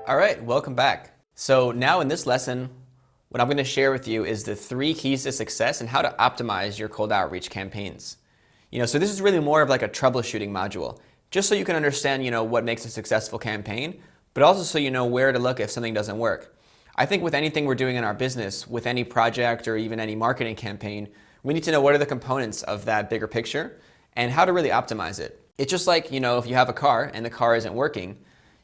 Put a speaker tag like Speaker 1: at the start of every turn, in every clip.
Speaker 1: All right, welcome back. So now in this lesson, what I'm going to share with you is the 3 keys to success and how to optimize your cold outreach campaigns. So this is really more of like a troubleshooting module, just so you can understand, what makes a successful campaign, but also so you know where to look if something doesn't work. I think with anything we're doing in our business, with any project or even any marketing campaign, we need to know what are the components of that bigger picture and how to really optimize it. It's just like, if you have a car and the car isn't working,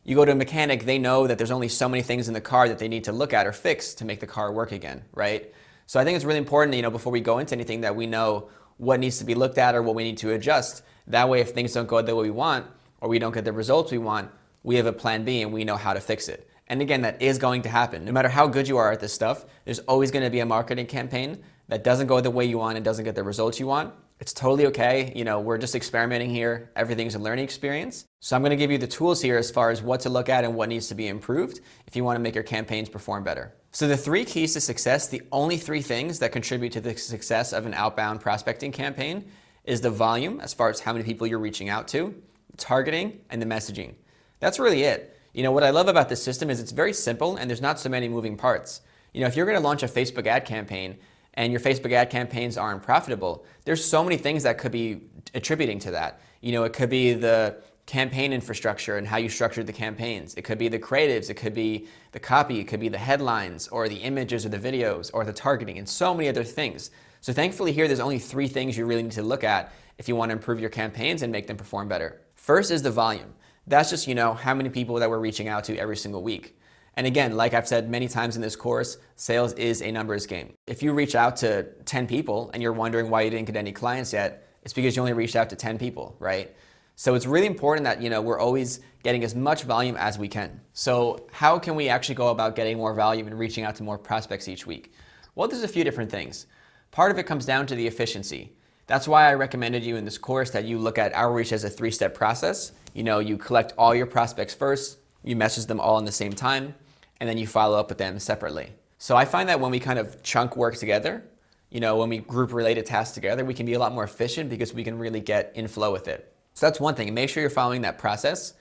Speaker 1: you go to a mechanic, they know that there's only so many things in the car that they need to look at or fix to make the car work again, right? So I think it's really important, before we go into anything, that we know what needs to be looked at or what we need to adjust. That way, if things don't go the way we want or we don't get the results we want, we have a plan B and we know how to fix it. And again, that is going to happen. No matter how good you are at this stuff, there's always going to be a marketing campaign that doesn't go the way you want and doesn't get the results you want. It's totally okay. We're just experimenting here. Everything's a learning experience. So I'm going to give you the tools here as far as what to look at and what needs to be improved if you want to make your campaigns perform better. So the 3 keys to success, the only 3 things that contribute to the success of an outbound prospecting campaign is the volume, as far as how many people you're reaching out to, targeting, and the messaging. That's really it. What I love about this system is it's very simple and there's not so many moving parts. If you're going to launch a Facebook ad campaign and your Facebook ad campaigns aren't profitable, there's so many things that could be attributing to that. It could be the campaign infrastructure and how you structured the campaigns. It could be the creatives, it could be the copy, it could be the headlines or the images or the videos or the targeting and so many other things. So thankfully here, there's only 3 things you really need to look at if you want to improve your campaigns and make them perform better. First is the volume. That's just, how many people that we're reaching out to every single week. And again, like I've said many times in this course, sales is a numbers game. If you reach out to 10 people and you're wondering why you didn't get any clients yet, it's because you only reached out to 10 people, right? So it's really important that, we're always getting as much volume as we can. So how can we actually go about getting more volume and reaching out to more prospects each week? Well, there's a few different things. Part of it comes down to the efficiency. That's why I recommended you in this course that you look at outreach as a 3-step process. You collect all your prospects first, you message them all in the same time, and then you follow up with them separately. So I find that when we kind of chunk work together, when we group related tasks together, we can be a lot more efficient because we can really get in flow with it. So that's one thing. Make sure you're following that process.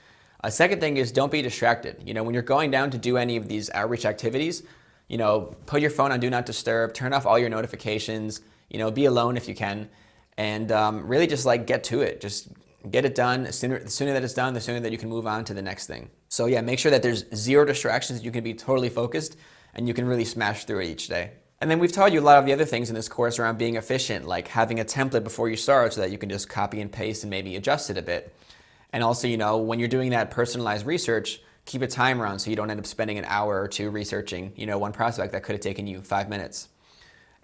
Speaker 1: A second thing is don't be distracted. When you're going down to do any of these outreach activities, put your phone on Do Not Disturb, turn off all your notifications, be alone if you can, and really just get to it. Just get it done. The sooner that it's done, the sooner that you can move on to the next thing. So yeah, make sure that there's 0 distractions. You can be totally focused and you can really smash through it each day. And then we've taught you a lot of the other things in this course around being efficient, like having a template before you start so that you can just copy and paste and maybe adjust it a bit. And also, when you're doing that personalized research, keep a timer on so you don't end up spending an hour or 2 researching, one prospect that could have taken you 5 minutes.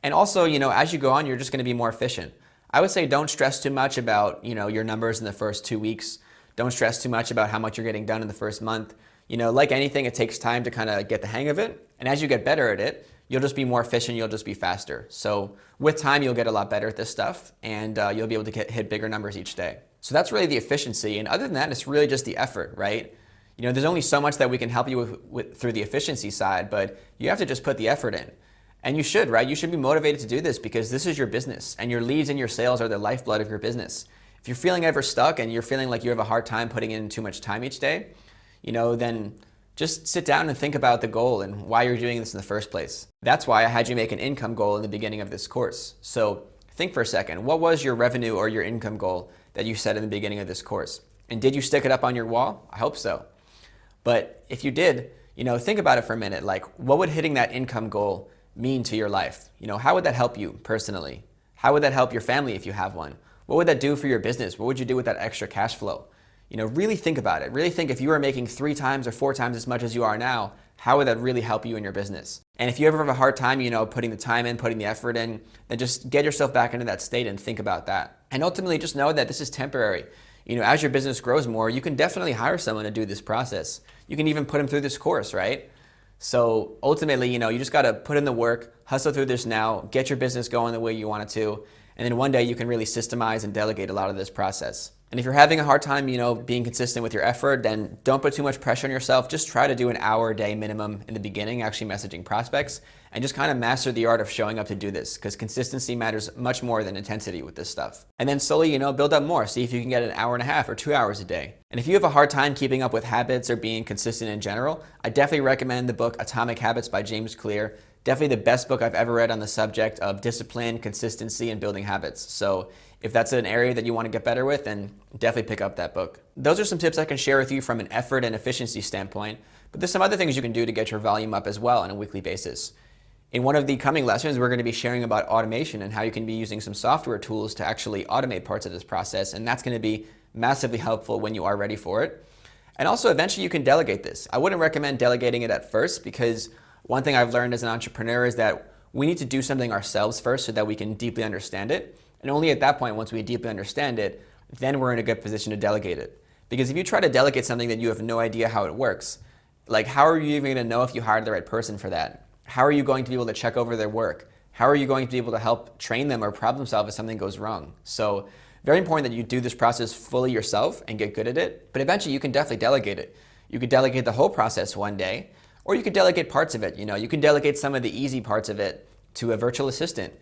Speaker 1: And also, as you go on, you're just going to be more efficient. I would say don't stress too much about, your numbers in the first 2 weeks. Don't stress too much about how much you're getting done in the first month. Like anything, it takes time to kind of get the hang of it. And as you get better at it, you'll just be more efficient, you'll just be faster. So with time, you'll get a lot better at this stuff and you'll be able to hit bigger numbers each day. So that's really the efficiency. And other than that, it's really just the effort, right? There's only so much that we can help you with through the efficiency side, but you have to just put the effort in. And you should, right? You should be motivated to do this because this is your business and your leads and your sales are the lifeblood of your business. If you're feeling ever stuck and you're feeling like you have a hard time putting in too much time each day, then just sit down and think about the goal and why you're doing this in the first place. That's why I had you make an income goal in the beginning of this course. So think for a second, what was your revenue or your income goal that you set in the beginning of this course? And did you stick it up on your wall? I hope so. But if you did, think about it for a minute. Like, what would hitting that income goal mean to your life? How would that help you personally? How would that help your family if you have one? What would that do for your business? What would you do with that extra cash flow? Really think about it. Really think if you were making 3 times or 4 times as much as you are now, how would that really help you in your business? And if you ever have a hard time, putting the time in, putting the effort in, then just get yourself back into that state and think about that. And ultimately just know that this is temporary. As your business grows more, you can definitely hire someone to do this process. You can even put them through this course, right? So ultimately, you just got to put in the work, hustle through this now, get your business going the way you want it to, and then one day you can really systemize and delegate a lot of this process. And if you're having a hard time, being consistent with your effort, then don't put too much pressure on yourself. Just try to do an hour a day minimum in the beginning, actually messaging prospects, and just kind of master the art of showing up to do this, because consistency matters much more than intensity with this stuff. And then slowly, build up more. See if you can get an hour and a half or 2 hours a day. And if you have a hard time keeping up with habits or being consistent in general, I definitely recommend the book Atomic Habits by James Clear. Definitely the best book I've ever read on the subject of discipline, consistency, and building habits. So if that's an area that you want to get better with, then definitely pick up that book. Those are some tips I can share with you from an effort and efficiency standpoint, but there's some other things you can do to get your volume up as well on a weekly basis. In one of the coming lessons, we're going to be sharing about automation and how you can be using some software tools to actually automate parts of this process, and that's going to be massively helpful when you are ready for it. And also, eventually you can delegate this. I wouldn't recommend delegating it at first, because one thing I've learned as an entrepreneur is that we need to do something ourselves first so that we can deeply understand it. And only at that point, once we deeply understand it, then we're in a good position to delegate it. Because if you try to delegate something that you have no idea how it works, like how are you even going to know if you hired the right person for that? How are you going to be able to check over their work? How are you going to be able to help train them or problem solve if something goes wrong? So very important that you do this process fully yourself and get good at it. But eventually you can definitely delegate it. You could delegate the whole process one day, or you could delegate parts of it. You can delegate some of the easy parts of it to a virtual assistant,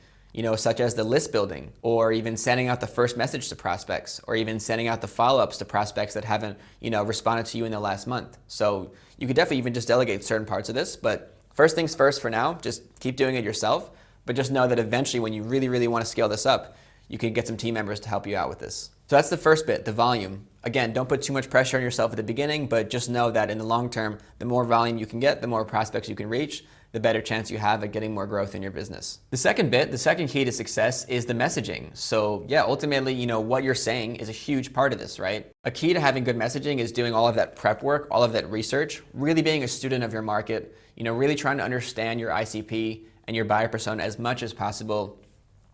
Speaker 1: such as the list building, or even sending out the first message to prospects, or even sending out the follow-ups to prospects that haven't, responded to you in the last month. So you could definitely even just delegate certain parts of this. But first things first for now, just keep doing it yourself. But just know that eventually when you really, really want to scale this up, you can get some team members to help you out with this. So that's the first bit, the volume. Again, don't put too much pressure on yourself at the beginning, but just know that in the long term, the more volume you can get, the more prospects you can reach, the better chance you have at getting more growth in your business. The second bit, the second key to success is the messaging. So yeah, ultimately, what you're saying is a huge part of this, right? A key to having good messaging is doing all of that prep work, all of that research, really being a student of your market, really trying to understand your ICP and your buyer persona as much as possible,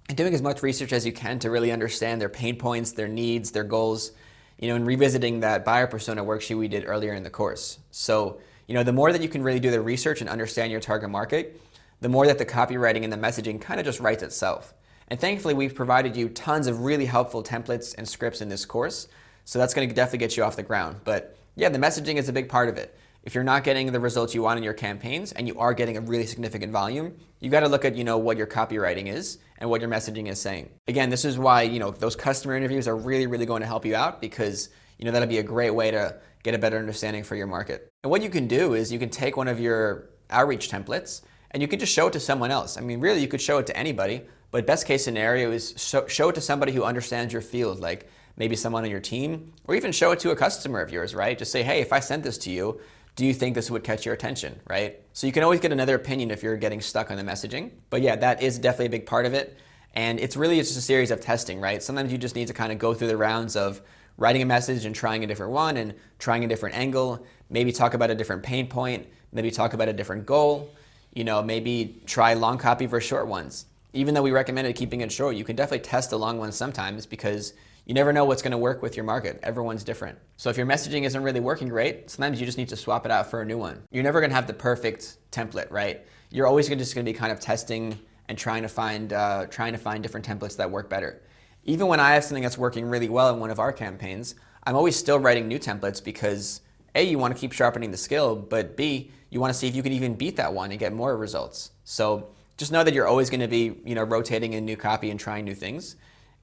Speaker 1: and doing as much research as you can to really understand their pain points, their needs, their goals, and revisiting that buyer persona worksheet we did earlier in the course. So, the more that you can really do the research and understand your target market, the more that the copywriting and the messaging kind of just writes itself. And thankfully, we've provided you tons of really helpful templates and scripts in this course. So that's going to definitely get you off the ground. But yeah, the messaging is a big part of it. If you're not getting the results you want in your campaigns and you are getting a really significant volume, you got to look at, what your copywriting is and what your messaging is saying. Again, this is why, those customer interviews are really, really going to help you out, because, that'll be a great way to get a better understanding for your market. And what you can do is you can take one of your outreach templates and you can just show it to someone else. I mean, really, you could show it to anybody, but best case scenario is show it to somebody who understands your field, like maybe someone on your team, or even show it to a customer of yours, right? Just say, hey, if I sent this to you, do you think this would catch your attention, right? So you can always get another opinion if you're getting stuck on the messaging. But yeah, that is definitely a big part of it. And it's just a series of testing, right? Sometimes you just need to kind of go through the rounds of writing a message and trying a different one and trying a different angle, maybe talk about a different pain point, maybe talk about a different goal, maybe try long copy versus short ones. Even though we recommended keeping it short, you can definitely test the long ones sometimes, because you never know what's going to work with your market. Everyone's different. So if your messaging isn't really working great, sometimes you just need to swap it out for a new one. You're never going to have the perfect template, right? You're always just going to be kind of testing and trying to find different templates that work better. Even when I have something that's working really well in one of our campaigns, I'm always still writing new templates, because A, you want to keep sharpening the skill, but B, you want to see if you can even beat that one and get more results. So just know that you're always going to be, rotating in new copy and trying new things.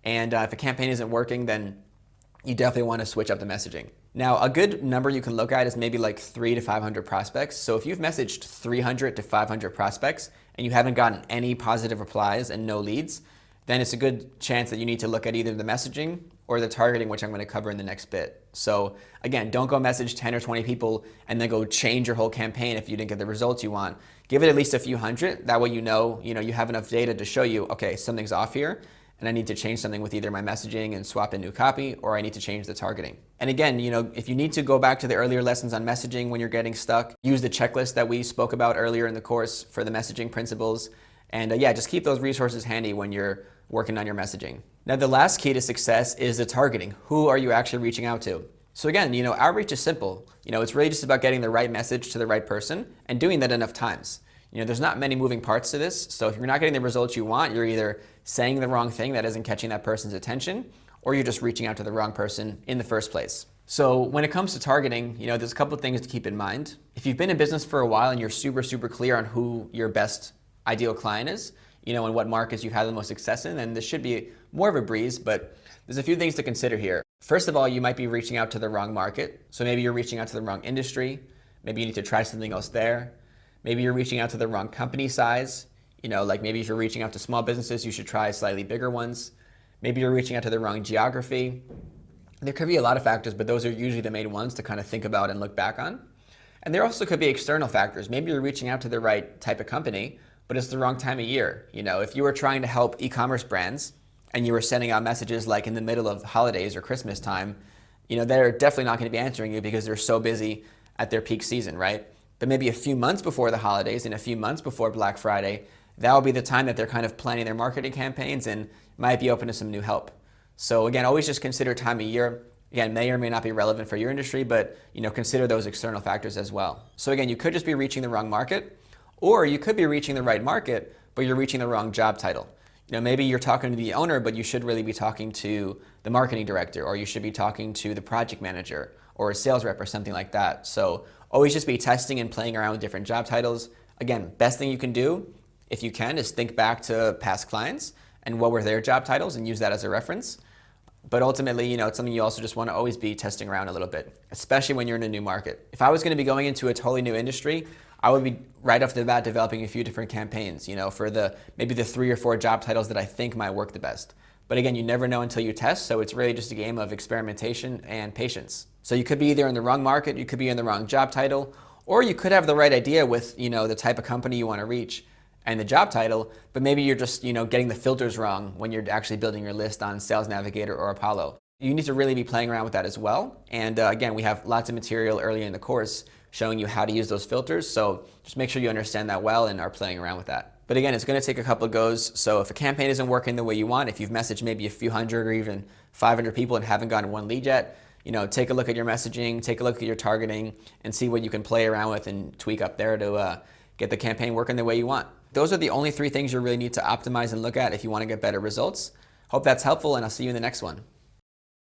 Speaker 1: And if a campaign isn't working, then you definitely want to switch up the messaging. Now, a good number you can look at is maybe like 300 to 500 prospects. So if you've messaged 300 to 500 prospects and you haven't gotten any positive replies and no leads, then it's a good chance that you need to look at either the messaging or the targeting, which I'm going to cover in the next bit. So again, don't go message 10 or 20 people and then go change your whole campaign if you didn't get the results you want. Give it at least a few hundred. That way you have enough data to show you, okay, something's off here, and I need to change something with either my messaging and swap in new copy, or I need to change the targeting. And again, if you need to go back to the earlier lessons on messaging when you're getting stuck, use the checklist that we spoke about earlier in the course for the messaging principles. And just keep those resources handy when you're working on your messaging. Now, the last key to success is the targeting. Who are you actually reaching out to? So again, outreach is simple. It's really just about getting the right message to the right person and doing that enough times. There's not many moving parts to this. So if you're not getting the results you want, you're either saying the wrong thing that isn't catching that person's attention, or you're just reaching out to the wrong person in the first place. So when it comes to targeting, there's a couple of things to keep in mind. If you've been in business for a while and you're super, super clear on who your best ideal client is, and what markets you've had the most success in, then this should be more of a breeze, but there's a few things to consider here. First of all, you might be reaching out to the wrong market. So maybe you're reaching out to the wrong industry. Maybe you need to try something else there. Maybe you're reaching out to the wrong company size. Like maybe if you're reaching out to small businesses, you should try slightly bigger ones. Maybe you're reaching out to the wrong geography. There could be a lot of factors, but those are usually the main ones to kind of think about and look back on. And there also could be external factors. Maybe you're reaching out to the right type of company, but it's the wrong time of year. If you were trying to help e-commerce brands and you were sending out messages like in the middle of holidays or Christmas time, they're definitely not going to be answering you because they're so busy at their peak season, right? But maybe a few months before the holidays and a few months before Black Friday, that will be the time that they're kind of planning their marketing campaigns and might be open to some new help. So again, always just consider time of year. Again, may or may not be relevant for your industry, but consider those external factors as well. So again, you could just be reaching the wrong market, or you could be reaching the right market, but you're reaching the wrong job title. Maybe you're talking to the owner, but you should really be talking to the marketing director, or you should be talking to the project manager or a sales rep or something like that. So always just be testing and playing around with different job titles. Again, best thing you can do, if you can, is think back to past clients and what were their job titles and use that as a reference. But ultimately, it's something you also just want to always be testing around a little bit, especially when you're in a new market. If I was going to be going into a totally new industry, I would be right off the bat developing a few different campaigns, for maybe the 3 or 4 job titles that I think might work the best. But again, you never know until you test, so it's really just a game of experimentation and patience. So you could be either in the wrong market, you could be in the wrong job title, or you could have the right idea with, the type of company you want to reach and the job title, but maybe you're just, getting the filters wrong when you're actually building your list on Sales Navigator or Apollo. You need to really be playing around with that as well. And again, we have lots of material earlier in the course showing you how to use those filters. So just make sure you understand that well and are playing around with that. But again, it's going to take a couple of goes. So if a campaign isn't working the way you want, if you've messaged maybe a few hundred or even 500 people and haven't gotten one lead yet, take a look at your messaging, take a look at your targeting, and see what you can play around with and tweak up there to get the campaign working the way you want. Those are the only 3 things you really need to optimize and look at if you want to get better results. Hope that's helpful, and I'll see you in the next one.